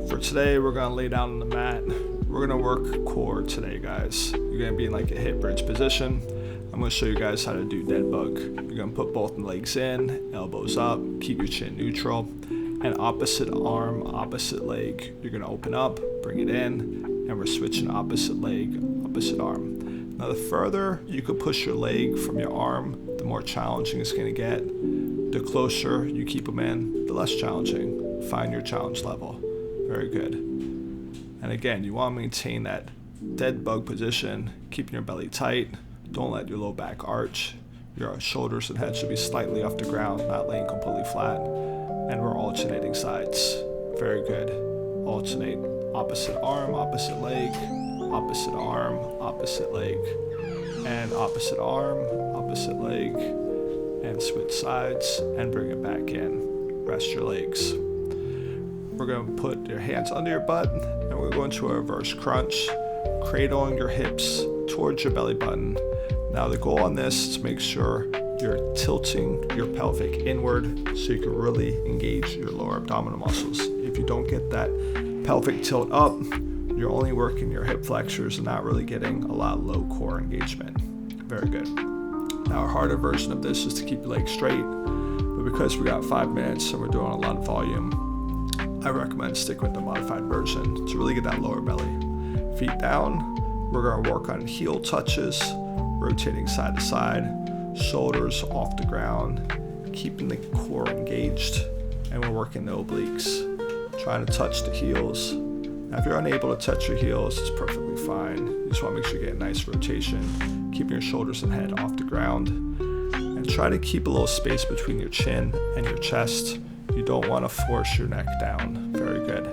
For today, we're gonna lay down on the mat. We're gonna work core today, guys. You're gonna be in like a hip bridge position. I'm gonna show you guys how to do dead bug. You're gonna put both legs in, elbows up, keep your chin neutral, and opposite arm, opposite leg. You're gonna open up, bring it in, and we're switching opposite leg, opposite arm. Now, the further you could push your leg from your arm, the more challenging it's gonna get. The closer you keep them in, the less challenging. Find your challenge level. Very good. And again, you want to maintain that dead bug position, keeping your belly tight. Don't let your low back arch. Your shoulders and head should be slightly off the ground, not laying completely flat. And we're alternating sides. Very good. Alternate opposite arm, opposite leg, opposite arm, opposite leg, and opposite arm, opposite leg, and switch sides and bring it back in. Rest your legs. We're going to put your hands under your butt and we're going to a reverse crunch, cradling your hips towards your belly button. Now, the goal on this is to make sure you're tilting your pelvic inward so you can really engage your lower abdominal muscles. If you don't get that pelvic tilt up, you're only working your hip flexors and not really getting a lot of low core engagement. Very good. Now, a harder version of this is to keep your legs straight, but because we got 5 minutes and we're doing a lot of volume, I recommend stick with the modified version to really get that lower belly. Feet down, we're going to work on heel touches, rotating side to side, shoulders off the ground, keeping the core engaged, and we're working the obliques, trying to touch the heels. Now, if you're unable to touch your heels, it's perfectly fine. You just want to make sure you get a nice rotation, keeping your shoulders and head off the ground, and try to keep a little space between your chin and your chest. You don't want to force your neck down. Very good.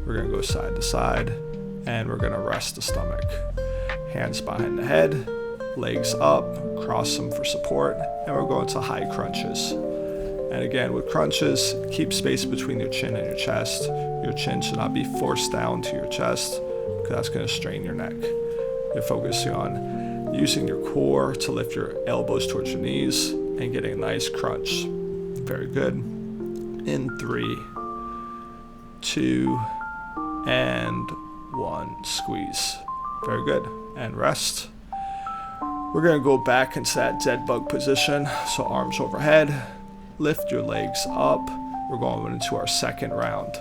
We're going to go side to side, and we're going to rest the stomach. Hands behind the head, legs up, cross them for support, and we're going to high crunches. And again, with crunches, keep space between your chin and your chest. Your chin should not be forced down to your chest because that's going to strain your neck. You're focusing on using your core to lift your elbows towards your knees and getting a nice crunch. Very good. In 3, 2, and 1. Squeeze. Very good. And rest. We're going to go back into that dead bug position. So arms overhead. Lift your legs up. We're going into our second round.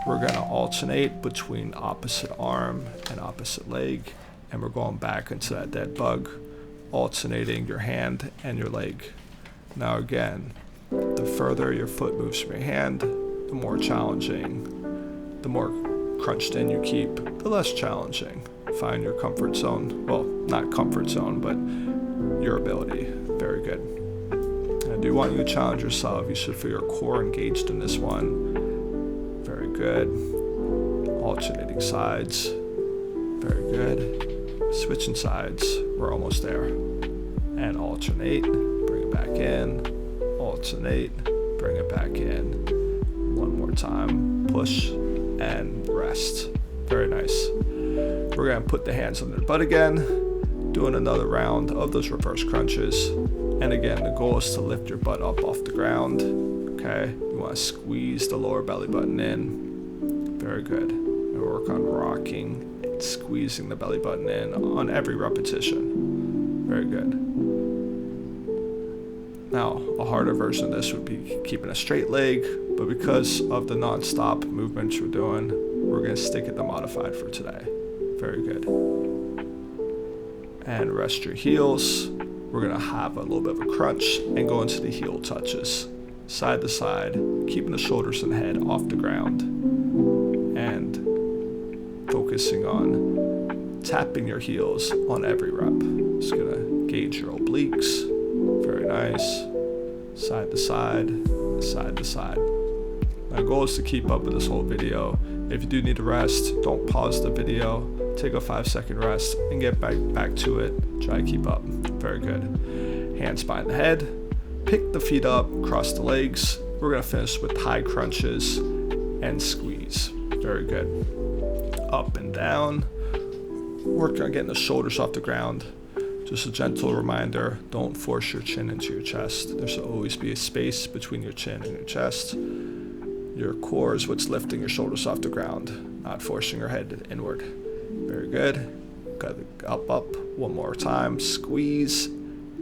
We're going to alternate between opposite arm and opposite leg. And we're going back into that dead bug, alternating your hand and your leg. Now again, the further your foot moves from your hand, the more challenging. The more crunched in you keep, the less challenging. Find your comfort zone. Well, not comfort zone, but your ability. Very good. I do want you to challenge yourself. You should feel your core engaged in this one. Very good. Alternating sides. Very good. Switching sides. We're almost there. And alternate. Bring it back in. Alternate. Bring it back in. One more time. Push and rest. Very nice. We're going to put the hands under the butt again. Doing another round of those reverse crunches. And again, the goal is to lift your butt up off the ground. Okay, you want to squeeze the lower belly button in. Very good. And work on rocking and squeezing the belly button in on every repetition. Very good. Now, a harder version of this would be keeping a straight leg, but because of the non-stop movements we're doing, we're going to stick at the modified for today. Very good. And rest your heels. We're going to have a little bit of a crunch and go into the heel touches. Side to side, keeping the shoulders and head off the ground. And focusing on tapping your heels on every rep. Just going to gauge your obliques. Very nice. Side to side, side to side. My goal is to keep up with this whole video. If you do need to rest, don't pause the video. Take a 5-second rest and get back to it. Try to keep up. Very good. Hands behind the head. Pick the feet up, cross the legs. We're going to finish with high crunches and squeeze. Very good. Up and down. Work on getting the shoulders off the ground. Just a gentle reminder, don't force your chin into your chest. There should always be a space between your chin and your chest. Your core is what's lifting your shoulders off the ground, not forcing your head inward. Very good. Got up. One more time. Squeeze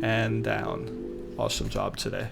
and down. Awesome job today.